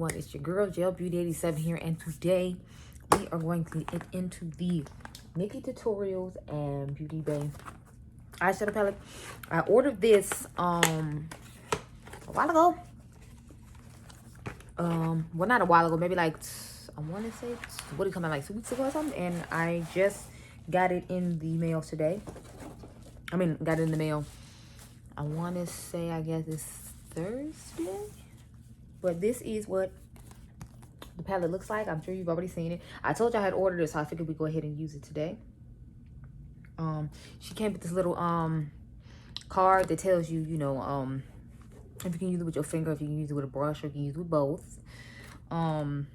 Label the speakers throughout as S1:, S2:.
S1: everyone, it's your girl Gel Beauty 87 here, and today we are going to get into the NikkieTutorials and Beauty Bay eyeshadow palette. I ordered this a while ago. Well, not a while ago, maybe like I want to say what did it come out, like 2 weeks ago or something, and I just got it in the mail today. I mean, got it in the mail. I want to say, I guess it's Thursday. But this is what the palette looks like. I'm sure you've already seen it. I told you I had ordered it, so I figured we'd go ahead and use it today. She came with this little card that tells you, you know, if you can use it with your finger, if you can use it with a brush, or you can use it with both. And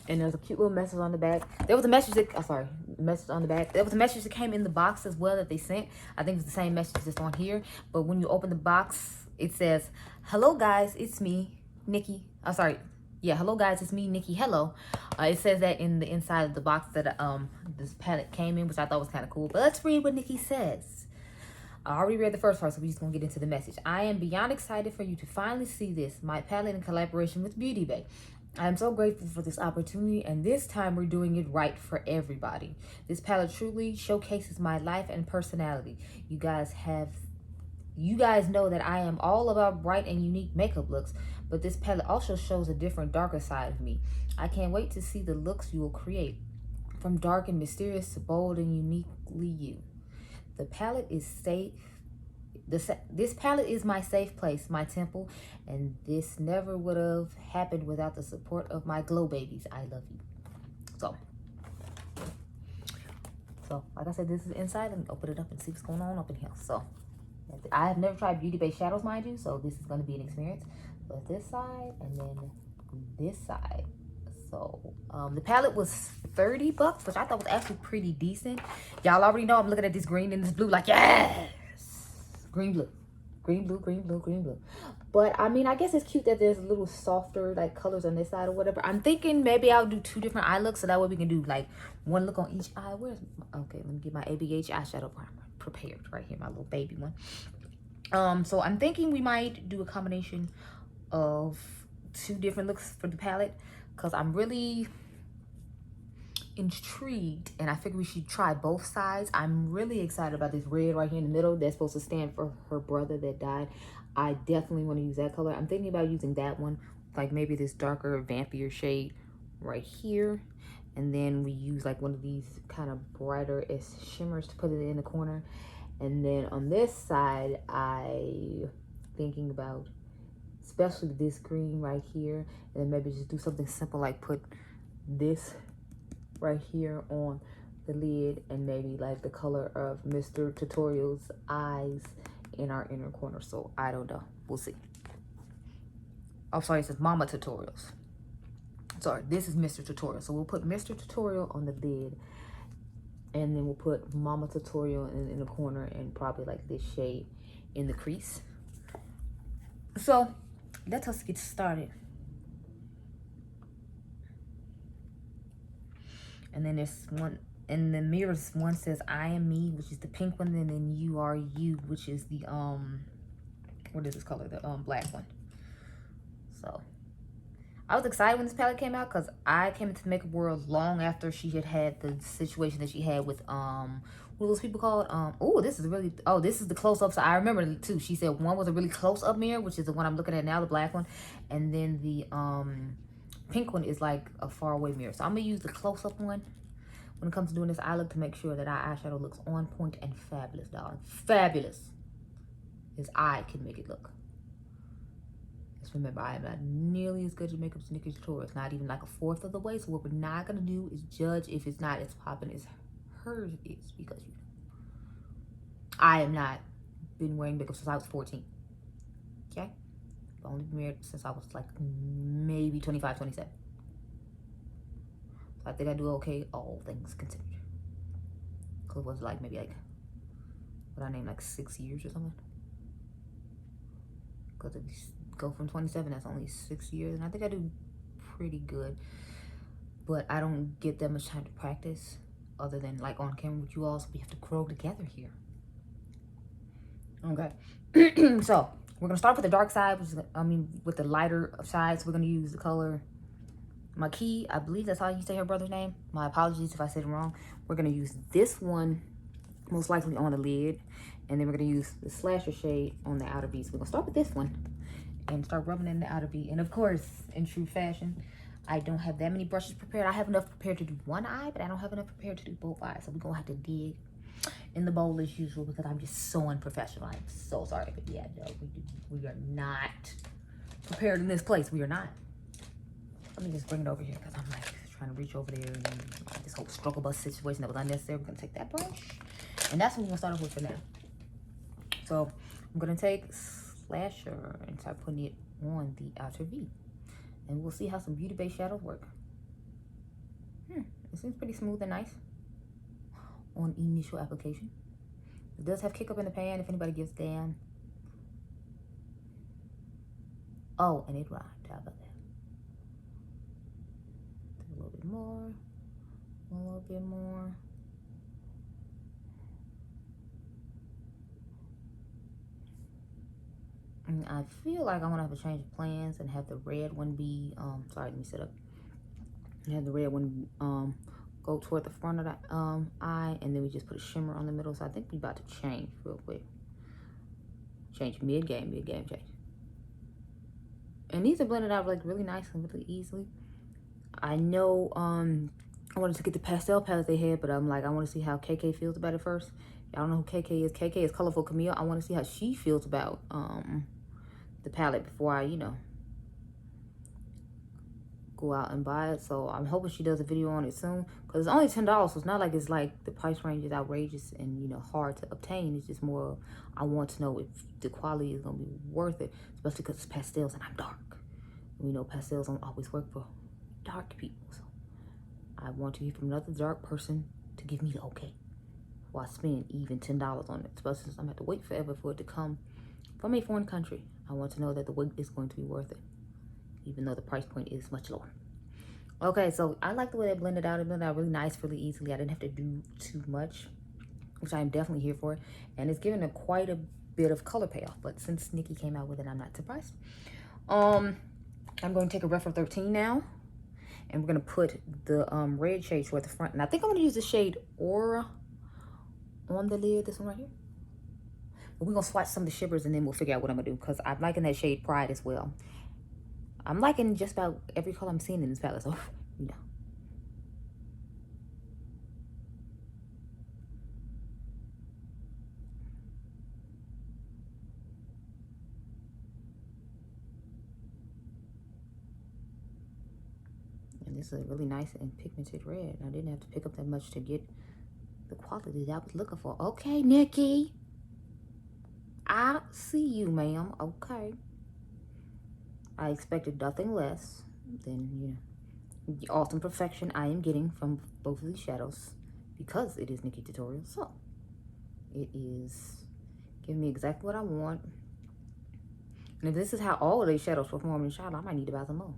S1: there's a cute little message on the back. There was a message that, message on the back. There was a message that came in the box as well that they sent. I think it's the same message that's on here. But when you open the box, it says, "Hello guys, it's me, Nikki." Hello guys, it's me, Nikki. Hello. It says that in the inside of the box that this palette came in, which I thought was kind of cool. But let's read what Nikki says. I already read the first part, so we're just gonna get into the message. "I am beyond excited for you to finally see this, my palette in collaboration with Beauty Bay. I am so grateful for this opportunity, and this time we're doing it right for everybody. This palette truly showcases my life and personality. You guys know that I am all about bright and unique makeup looks, but this palette also shows a different, darker side of me. I can't wait to see the looks you will create, from dark and mysterious to bold and uniquely you. The palette is safe. This palette is my safe place, my temple, and this never would have happened without the support of my glow babies. I love you." So like I said, this is inside. Let me open it up and see what's going on up in here. So I have never tried Beauty Bay shadows, mind you, so this is going to be an experience. But this side and then this side. So the palette was $30, which I thought was actually pretty decent. Y'all already know I'm looking at this green and this blue like, yes, green, blue, green, blue, green, blue, green, blue. But I mean, I guess it's cute that there's a little softer like colors on this side or whatever. I'm thinking maybe I'll do 2 different eye looks, so that way we can do like 1 look on each eye. Okay, let me get my ABH eyeshadow primer prepared right here, my little baby one. So I'm thinking we might do a combination of 2 different looks for the palette, because I'm really intrigued and I figure we should try both sides. I'm really excited about this red right here in the middle that's supposed to stand for her brother that died. I definitely want to use that color. I'm thinking about using that one, like maybe this darker vampier shade right here, and then we use like one of these kind of brighter shimmers to put it in the corner. And then on this side, I thinking about especially this green right here, and then maybe just do something simple like put this right here on the lid, and maybe like the color of Mr. Tutorials' eyes in our inner corner. So I don't know, we'll see. Oh, sorry, it says Mama Tutorials. Sorry, this is Mr. Tutorial. So we'll put Mr. Tutorial on the lid, and then we'll put Mama Tutorial in the corner, and probably like this shade in the crease. So let us get started. And then there's one in the mirrors. One says "I am me," which is the pink one, and then "You are you," which is the what is this color? The black one. So I was excited when this palette came out, because I came into the makeup world long after she had the situation that she had with what are those people called? This is the close-up. So I remember too. She said one was a really close-up mirror, which is the one I'm looking at now, the black one, and then the pink one is like a far-away mirror. So I'm gonna use the close-up one when it comes to doing this eye look, to make sure that our eyeshadow looks on point and fabulous, darling. Fabulous as I can make it look. Just remember, I am not nearly as good at makeup as NikkieTutorials. Not even like a 1/4 of the way. So what we're not gonna do is judge if it's not as popping as hers is, because you know, I have not been wearing makeup since I was 14. Okay, I've only been married since I was like maybe 25, 27. So I think I do okay, all things considered. Cause it was like maybe like what I named like 6 years or something. Because if you go from 27, that's only 6 years, and I think I do pretty good. But I don't get that much time to practice, other than like on camera with you all, so we have to grow together here. Okay. So We're going to start with the dark side, which is, with the lighter side. So we're going to use the color Maki. I believe that's how you say her brother's name. My apologies if I said it wrong. We're going to use this one most likely on the lid. And then we're going to use the slasher shade on the outer V. So we're going to start with this one and start rubbing in the outer V. And of course, in true fashion, I don't have that many brushes prepared. I have enough prepared to do one eye, but I don't have enough prepared to do both eyes. So we're going to have to dig in the bowl as usual because I'm just so unprofessional. I'm so sorry. But yeah, no, we are not prepared in this place. We are not. Let me just bring it over here because I'm like trying to reach over there. And this whole struggle bus situation that was unnecessary. We're going to take that brush. And that's what we're going to start off with for now. So I'm going to take Slasher and start putting it on the outer V. And we'll see how some beauty-based shadows work. It seems pretty smooth and nice on initial application. It does have kick up in the pan if anybody gives a damn. Oh, and it rhymed. How about that? A little bit more. A little bit more. And I feel like I want to have a change of plans and have the red one be, sorry, let me set up. And have the red one go toward the front of the eye, and then we just put a shimmer on the middle. So I think we about to change real quick. Change mid-game change. And these are blended out like really nice and really easily. I know I wanted to get the pastel palette they had, but I'm like, I want to see how KK feels about it first. I don't know who KK is. KK is Colorful Camille. I want to see how she feels about the palette before I, you know, go out and buy it. So I'm hoping she does a video on it soon because it's only $10, so it's not like it's like the price range is outrageous and, you know, hard to obtain. It's just more I want to know if the quality is gonna be worth it, especially because it's pastels and I'm dark. We know pastels don't always work for dark people, so I want to hear from another dark person to give me the okay before I spend even $10 on it, especially since I'm gonna have to wait forever for it to come from a foreign country. I want to know that the wait is going to be worth it, even though the price point is much lower. Okay, so I like the way they blended out. It blended out really nice, really easily. I didn't have to do too much, which I am definitely here for. And it's giving it quite a bit of color payoff. But since Nikki came out with it, I'm not surprised. I'm going to take a Rephr 13 now. And we're going to put the red shade toward the front. And I think I'm going to use the shade Aura on the lid. This one right here. But we're going to swatch some of the shimmers and then we'll figure out what I'm going to do. Because I'm liking that shade Pride as well. I'm liking just about every color I'm seeing in this palette, so, you know. And this is a really nice and pigmented red. I didn't have to pick up that much to get the quality that I was looking for. Okay, Nikki. I see you, ma'am. Okay. I expected nothing less than, you know, the awesome perfection I am getting from both of these shadows because it is NikkieTutorials. So it is giving me exactly what I want. And if this is how all of these shadows perform in shadow, I might need to buy some more.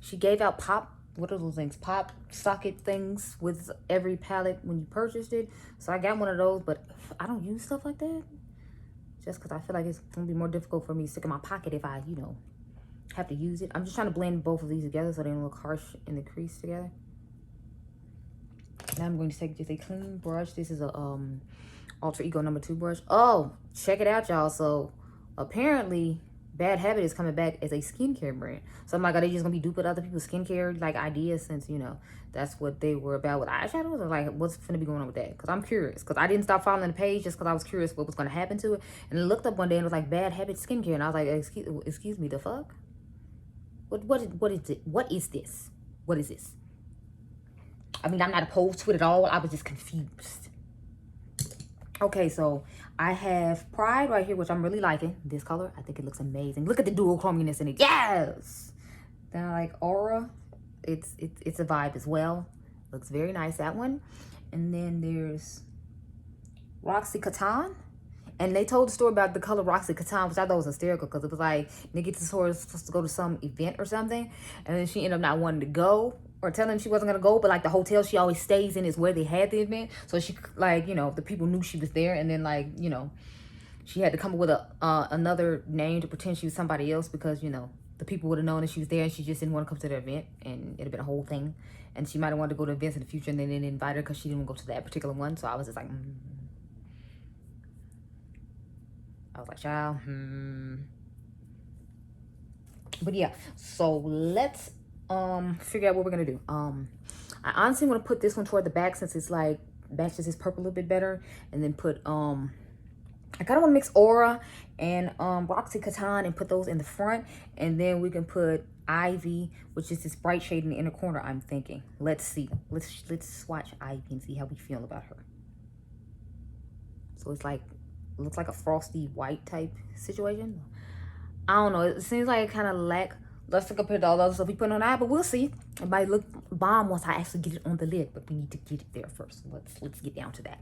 S1: She gave out pop, what are those things? Pop socket things with every palette when you purchased it. So I got one of those, but I don't use stuff like that. Just because I feel like it's going to be more difficult for me to stick in my pocket if I, you know, have to use it. I'm just trying to blend both of these together so they don't look harsh in the crease together. Now I'm going to take just a clean brush. This is a Alter Ego #2 brush. Oh, check it out, y'all. So apparently Bad Habit is coming back as a skincare brand. So I'm like, are they just gonna be duping other people's skincare like ideas, since, you know, that's what they were about with eyeshadows? Or like, what's gonna be going on with that? Because I'm curious. Because I didn't stop following the page just because I was curious what was gonna happen to it. And I looked up one day and it was like Bad Habit skincare, and I was like, excuse me, the fuck? What is it? What is this? What is this? I mean, I'm not opposed to it at all. I was just confused. Okay, so I have Pride right here, which I'm really liking. This color, I think it looks amazing. Look at the dual chrominess in it. Yes! Then I like Aura. It's a vibe as well. Looks very nice, that one. And then there's Roxy Catan. And they told the story about the color Roxy Catan, which I thought was hysterical because it was like NikkieTutorials was supposed to go to some event or something. And then she ended up not wanting to go. or telling she wasn't gonna go, but like the hotel she always stays in is where they had the event. So she, like, you know, the people knew she was there, and then, like, you know, she had to come up with a another name to pretend she was somebody else, because, you know, the people would have known that she was there and she just didn't want to come to the event, and it'd have been a whole thing. And she might have wanted to go to events in the future, and they didn't invite her because she didn't want to go to that particular one. So I was just like, I was like, child, But yeah, so let's figure out what we're gonna do. I honestly want to put this one toward the back, since it's like matches this purple a little bit better, and then put I kind of want to mix Aura and Roxy Catan and put those in the front, and then we can put Ivy, which is this bright shade in the inner corner. I'm thinking, let's see, let's swatch Ivy and see how we feel about her. So it's like, looks like a frosty white type situation. I don't know, it seems like it kind of lackluster compared to all the other stuff we put on the eye, but we'll see. It might look bomb once I actually get it on the lid, but we need to get it there first. Let's get down to that.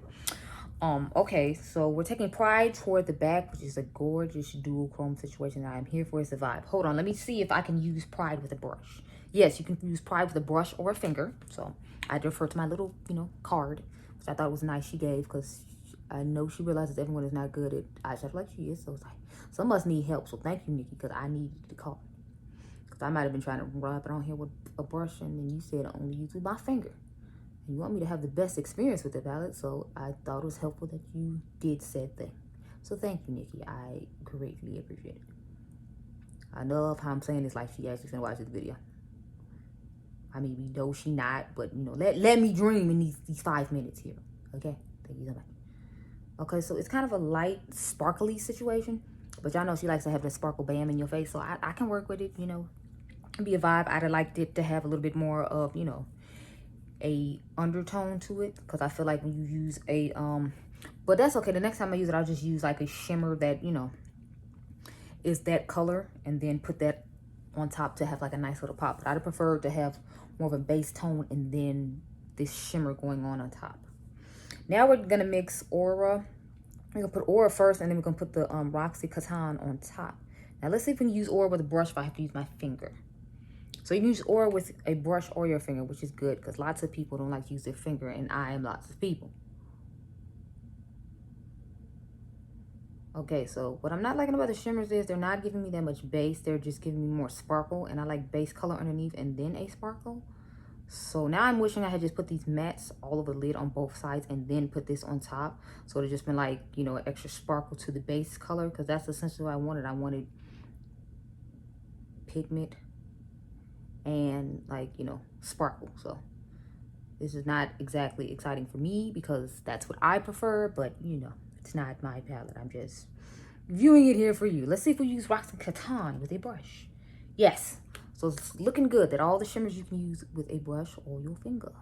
S1: Okay, so we're taking Pride toward the back, which is a gorgeous dual-chrome situation that I'm here for. Is the vibe. Hold on, let me see if I can use Pride with a brush. Yes, you can use Pride with a brush or a finger. So I defer to my little, you know, card, which I thought was nice she gave, because I know she realizes everyone is not good at eyeshadow like she is. So it's like, some must need help. So thank you, Nikki, because I needed the card. Because I might have been trying to rub it on here with a brush, and then you said only use with my finger. You want me to have the best experience with the palette, so I thought it was helpful that you did said thing. So thank you, Nikki. I greatly appreciate it. I love how I'm saying this like she actually gonna watch this video. I mean, we know she not, but, you know, let me dream in these 5 minutes here. Okay? Thank you so much. Okay, so it's kind of a light, sparkly situation, but y'all know she likes to have that sparkle bam in your face, so I can work with it, you know. It'd be a vibe. I'd have liked it to have a little bit more of, you know, a undertone to it, because I feel like when you use a but that's okay. The next time I use it, I'll just use like a shimmer that, you know, is that color, and then put that on top to have like a nice little pop. But I'd prefer to have more of a base tone and then this shimmer going on top. Now we're gonna mix Aura. We're gonna put Aura first, and then we're gonna put the Roxy Catan on top. Now let's see if we can use Aura with a brush if I have to use my finger. So you can use Aura with a brush or your finger, which is good, because lots of people don't like to use their finger, and I am lots of people. Okay, so what I'm not liking about the shimmers is they're not giving me that much base. They're just giving me more sparkle, and I like base color underneath and then a sparkle. So now I'm wishing I had just put these mattes all over the lid on both sides and then put this on top. So it would just been like, you know, extra sparkle to the base color, because that's essentially what I wanted. I wanted pigment and, like, you know, sparkle. So this is not exactly exciting for me, because that's what I prefer, but, you know, it's not my palette. I'm just viewing it here for you. Let's see if we use Roxy Catan with a brush. Yes, so it's looking good that all the shimmers you can use with a brush or your finger.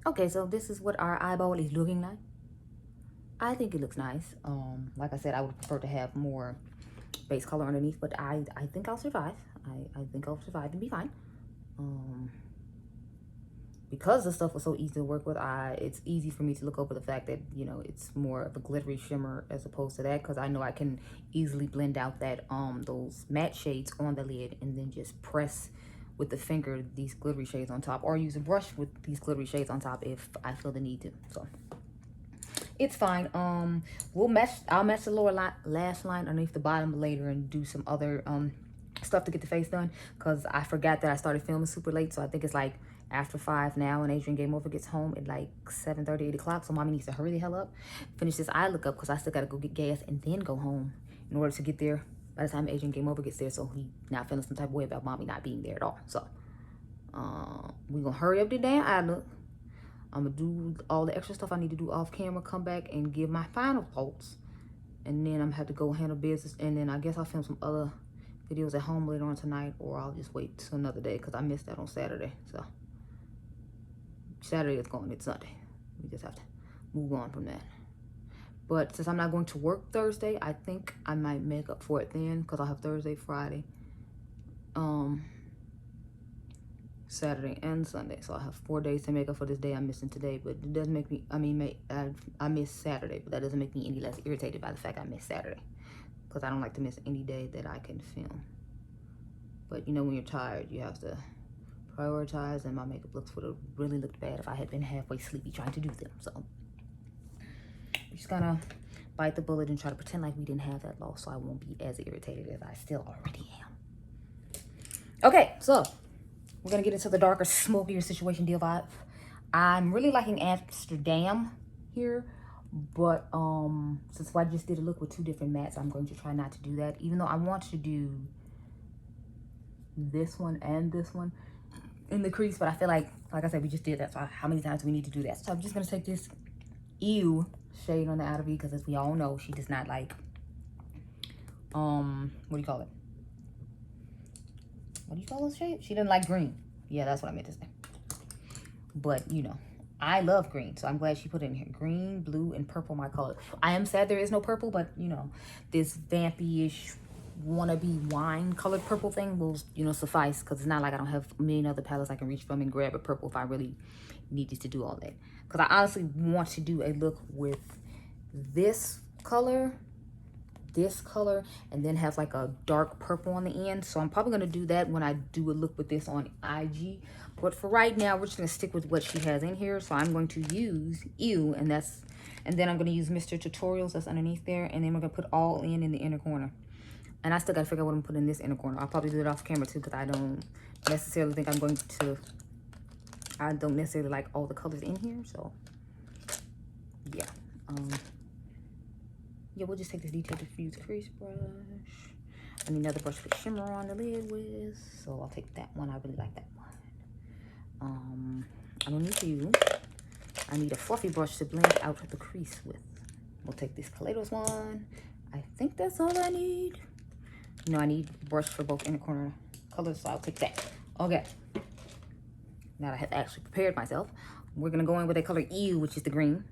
S1: Okay, so this is what our eyeball is looking like. I think it looks nice. Like I said, I would prefer to have more base color underneath, but I think I'll survive. I think I'll survive and be fine. Because the stuff was so easy to work with, it's easy for me to look over the fact that, you know, it's more of a glittery shimmer as opposed to that, because I know I can easily blend out that those matte shades on the lid, and then just press with the finger these glittery shades on top, or use a brush with these glittery shades on top if I feel the need to. So it's fine. I'll match the lower lash line underneath the bottom later, and do some other stuff to get the face done, because I forgot that I started filming super late. So I think it's like after 5 now, and Adriangameover gets home at like 7:30, 8 o'clock. So mommy needs to hurry the hell up, finish this eye look up, because I still got to go get gas and then go home in order to get there by the time Adriangameover gets there, so he not feeling some type of way about mommy not being there at all. So we're gonna hurry up the damn eye look. I'm gonna do all the extra stuff I need to do off camera, come back and give my final thoughts, and then I'm gonna have to go handle business, and then I guess I'll film some other videos at home later on tonight, or I'll just wait till another day, because I missed that on Saturday. So Saturday is gone, it's Sunday. We just have to move on from that. But since I'm not going to work Thursday, I think I might make up for it then, because I'll have Thursday, Friday, Saturday and Sunday, so I have 4 days to make up for this day I'm missing today. But it doesn't make me, I miss Saturday, but that doesn't make me any less irritated by the fact I miss Saturday, because I don't like to miss any day that I can film. But you know, when you're tired, you have to prioritize, and my makeup looks would have really looked bad if I had been halfway sleepy trying to do them. So we're just gonna bite the bullet and try to pretend like we didn't have that loss, so I won't be as irritated as I still already am. Okay, so we're gonna get into the darker, smokier situation deal vibe. I'm really liking Amsterdam here, but since I just did a look with 2 different mattes, I'm going to try not to do that, even though I want to do this one and this one in the crease. But I feel like I said, we just did that, so how many times do we need to do that? So I'm just gonna take this Ew shade on the outer V, because as we all know, she does not like what do you call it? What do you call this shade? She doesn't like green. Yeah, that's what I meant to say. But, you know, I love green, so I'm glad she put it in here. Green, blue, and purple, my color. I am sad there is no purple, but, you know, this vampy-ish wannabe wine colored purple thing will, you know, suffice, because it's not like I don't have a million other palettes I can reach from and grab a purple if I really needed to do all that. Because I honestly want to do a look with this color, and then have like a dark purple on the end. So I'm probably going to do that when I do a look with this on IG. But for right now, we're just going to stick with what she has in here. So I'm going to use Ew, and then I'm going to use Mr. Tutorials that's underneath there, and then we're going to put All in the inner corner. And I still got to figure out what I'm putting in this inner corner. I'll probably do it off camera too, because I don't necessarily think I'm going to, I don't necessarily like all the colors in here. So yeah, yeah, we'll just take this Detail Diffuse Crease brush. I need another brush for shimmer on the lid with, so I'll take that one. I really like that one. I don't need to. I need a fluffy brush to blend out the crease with. We'll take this Kaleidos one. I think that's all I need. No, I need a brush for both inner corner colors, so I'll take that. Okay. Now that I have actually prepared myself, we're gonna go in with a color Ew, which is the green.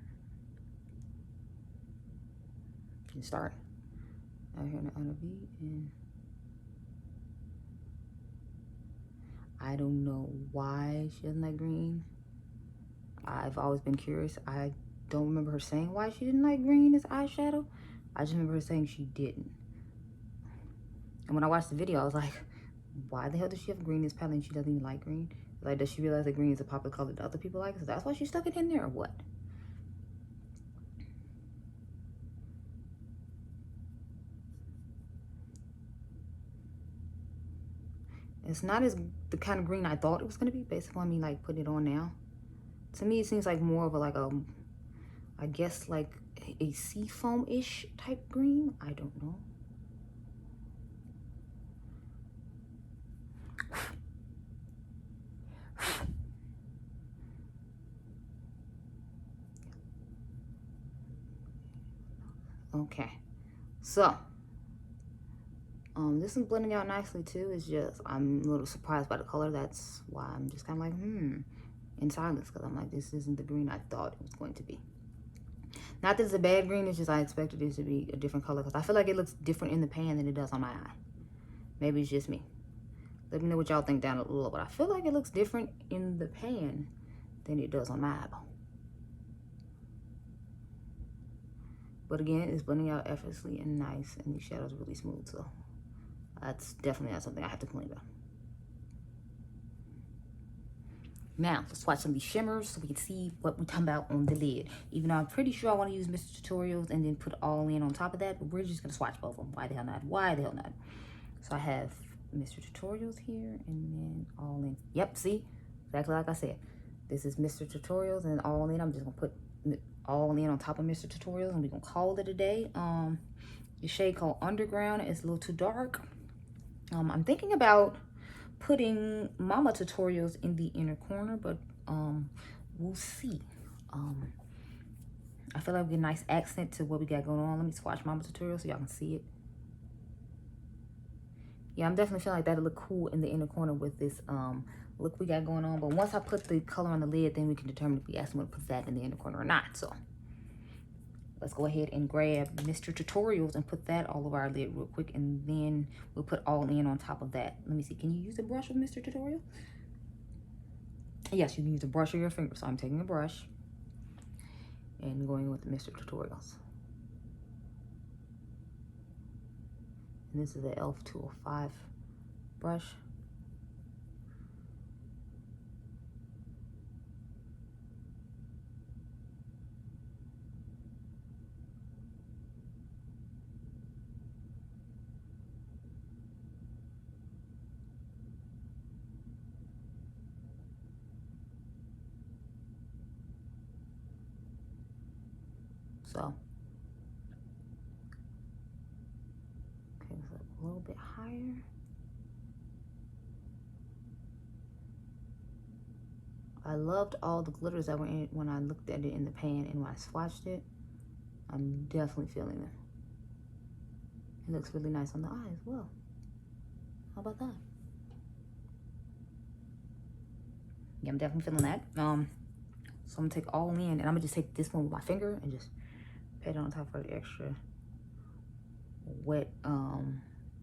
S1: And start out here on a V, and I don't know why she doesn't like green. I've always been curious. I don't remember her saying why she didn't like green as eyeshadow. I just remember her saying she didn't. And when I watched the video, I was like, why the hell does she have green in this palette and she doesn't even like green? Like, does she realize that green is a popular color that other people like? So that's why she stuck it in there, or what? It's not as the kind of green I thought it was going to be, based on me like putting it on now. To me, it seems like more of a I guess like a seafoam-ish type green. I don't know. Okay, so this is blending out nicely too. It's just I'm a little surprised by the color. That's why I'm just kind of like in silence, because I'm like, this isn't the green I thought it was going to be. Not that it's a bad green, it's just I expected it to be a different color, because I feel like it looks different in the pan than it does on my eye. Maybe it's just me. Let me know what y'all think down below, but I feel like it looks different in the pan than it does on my eyeball. But again, it's blending out effortlessly and nice, and the shadow's really smooth, so that's definitely not something I have to complain about. Now, let's swatch some of these shimmers so we can see what we're talking about on the lid. Even though I'm pretty sure I want to use Mr. Tutorials and then put All In on top of that, but we're just going to swatch both of them. Why the hell not? Why the hell not? So I have Mr. Tutorials here and then All In. Yep, see? Exactly like I said. This is Mr. Tutorials and All In. I'm just going to put All In on top of Mr. Tutorials and we're going to call it a day. The shade called Underground is a little too dark. I'm thinking about putting Mama Tutorials in the inner corner, but we'll see. I feel like we get a nice accent to what we got going on. Let me swatch Mama Tutorials so y'all can see it. Yeah, I'm definitely feeling like that'll look cool in the inner corner with this look we got going on. But once I put the color on the lid, then we can determine if we actually want to put that in the inner corner or not. So let's go ahead and grab Mr. Tutorials and put that all over our lid real quick, and then we'll put All In on top of that. Let me see. Can you use a brush with Mr. Tutorial? Yes, you can use a brush or your finger. So I'm taking a brush and going with the Mr. Tutorials. And this is the e.l.f. 205 brush. So, okay, so a little bit higher. I loved all the glitters that were in it when I looked at it in the pan, and when I swatched it, I'm definitely feeling it. It looks really nice on the eye as well. How about that? Yeah, I'm definitely feeling that. So I'm gonna take all in, and I'm gonna just take this one with my finger and just pat it on top for the extra wet,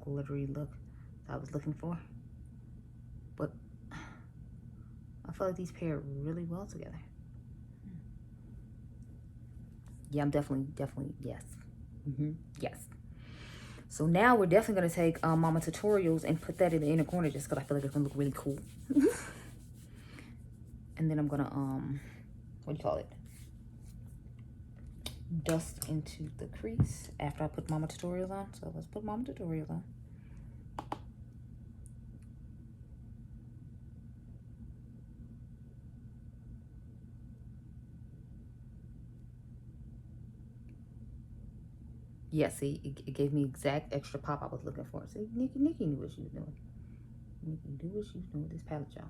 S1: glittery look that I was looking for. But I feel like these pair really well together. Yeah, I'm definitely, yes. Yes. So now we're definitely gonna take Mama Tutorials and put that in the inner corner just because I feel like it's gonna look really cool. And then I'm gonna what do you call it? Dust into the crease after I put Mama Tutorials on. So let's put Mama Tutorials on. Yeah, see, it gave me exact extra pop I was looking for. See, Nikki knew what she was doing. Nikki knew what she was doing with this palette, y'all.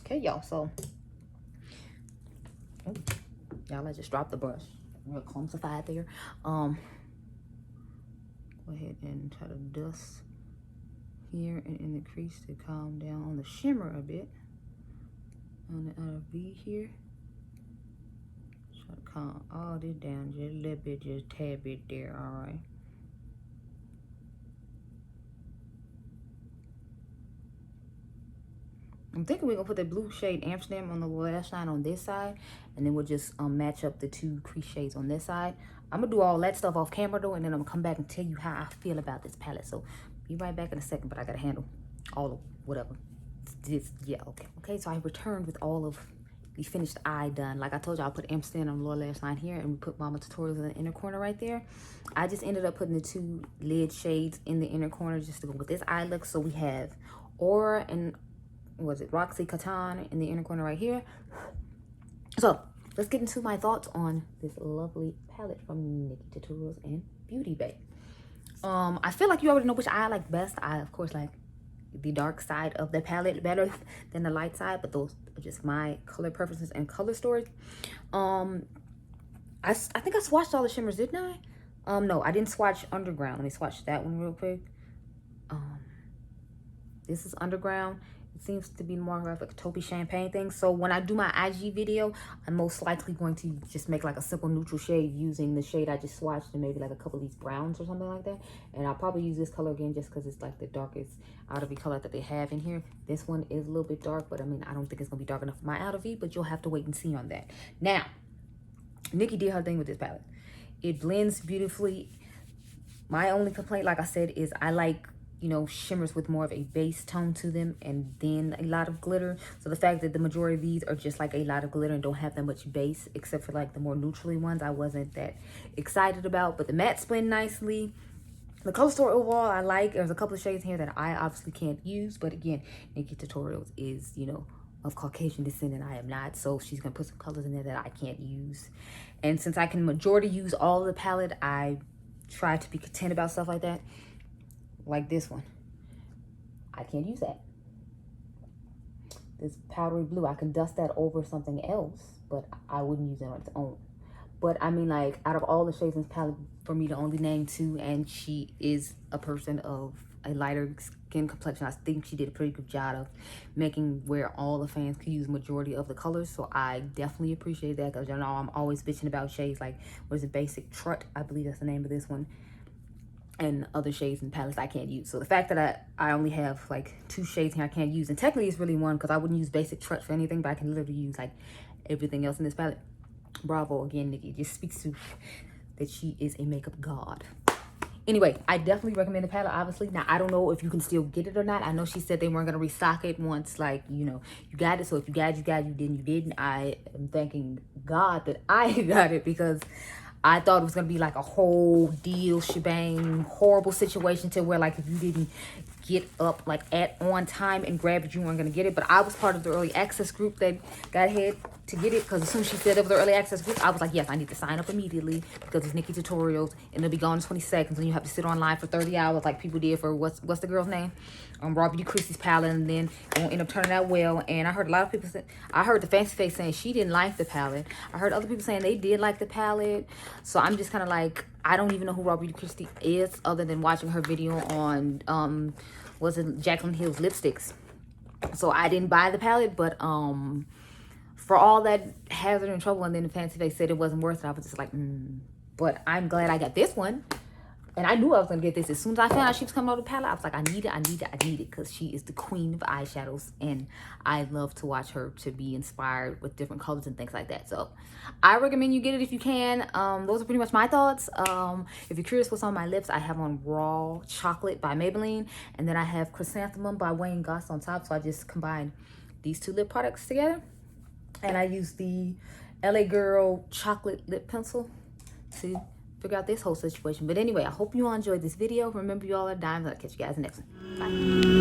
S1: Okay, y'all, so y'all, I just dropped the brush. Real clumsified there. Go ahead and try to dust here and in the crease to calm down on the shimmer a bit. On the outer V here. Try to calm all this down just a little bit, just a tad bit there, alright. I'm thinking we're gonna put the blue shade Amsterdam on the lash line on this side, and then we'll just match up the two crease shades on this side. I'm gonna do all that stuff off camera though, and then I'm gonna come back and tell you how I feel about this palette. So be right back in a second, but I gotta handle all of whatever. Yeah, okay. So I returned with all of the finished eye done. Like I told you, I'll put Amsterdam on the lower lash line here, and we put Mama Tutorials in the inner corner right there. I just ended up putting the two lid shades in the inner corner just to go with this eye look. So we have Aura and was it Roxy Catan in the inner corner right here. So let's get into my thoughts on this lovely palette from NikkieTutorials and Beauty Bay. I feel like you already know which eye I like best. I of course like the dark side of the palette better than the light side, but those are just my color preferences and color story. I think I swatched all the shimmers, didn't I? No, I didn't swatch Underground. Let me swatch that one real quick. This is Underground. It seems to be more of like a taupey champagne thing. So when I do my IG video, I'm most likely going to just make like a simple neutral shade using the shade I just swatched and maybe like a couple of these browns or something like that. And I'll probably use this color again just because it's like the darkest outer V color that they have in here. This one is a little bit dark, but I mean, I don't think it's going to be dark enough for my outer V, but you'll have to wait and see on that. Now, Nikki did her thing with this palette. It blends beautifully. My only complaint, like I said, is I like, you know, shimmers with more of a base tone to them and then a lot of glitter. So the fact that the majority of these are just like a lot of glitter and don't have that much base, except for like the more neutrally ones, I wasn't that excited about. But the mattes blend nicely. The color story overall I like. There's a couple of shades here that I obviously can't use, but again, NikkieTutorials is, you know, of Caucasian descent and I am not, so she's gonna put some colors in there that I can't use. And since I can majority use all of the palette, I try to be content about stuff like that. Like this one, I can't use that. This powdery blue, I can dust that over something else, but I wouldn't use it on its own. But I mean, like, out of all the shades in this palette, for me to only name two, and she is a person of a lighter skin complexion, I think she did a pretty good job of making where all the fans could use majority of the colors. So I definitely appreciate that, because y'all know I'm always bitching about shades like, what is it, Basic Trut, I believe that's the name of this one, and other shades and palettes I can't use. So the fact that I only have like 2 shades here I can't use, and technically it's really 1, because I wouldn't use Basic Trut for anything, but I can literally use like everything else in this palette. Bravo again, Nikki. It just speaks to that she is a makeup god. Anyway, I definitely recommend the palette, obviously. Now, I don't know if you can still get it or not. I know she said they weren't going to restock it once, like, you know, you got it. So if you got it, you got it. You didn't, you didn't. I am thanking God that I got it, because I thought it was going to be like a whole deal, shebang, horrible situation to where, like, if you didn't get up, like, on time and grab it, you weren't going to get it. But I was part of the early access group that got ahead to get it, because as soon as she said it was the early access group, I was like, yes, I need to sign up immediately, because it's NikkieTutorials, and they'll be gone in 20 seconds, and you have to sit online for 30 hours like people did for, what's the girl's name? Raw Beauty Christie's palette, and then it won't end up turning out well. And I heard a lot of people say, I heard the Fancy Face saying she didn't like the palette. I heard other people saying they did like the palette. So I'm just kind of like, I don't even know who Raw Beauty Christie is, other than watching her video on, was it Jaclyn Hill's lipsticks. So I didn't buy the palette, but for all that hazard and trouble, and then the Fancy Face said it wasn't worth it, I was just like, But I'm glad I got this one. And I knew I was going to get this. As soon as I found out she was coming out with the palette, I was like, I need it, I need it, I need it. Because she is the queen of eyeshadows. And I love to watch her to be inspired with different colors and things like that. So I recommend you get it if you can. Those are pretty much my thoughts. If you're curious what's on my lips, I have on Raw Chocolate by Maybelline. And then I have Chrysanthemum by Wayne Goss on top. So I just combined these 2 lip products together. And I use the LA Girl Chocolate Lip Pencil to figure out this whole situation. But anyway, I hope you all enjoyed this video. Remember, you all are diamonds. I'll catch you guys in the next one. Bye.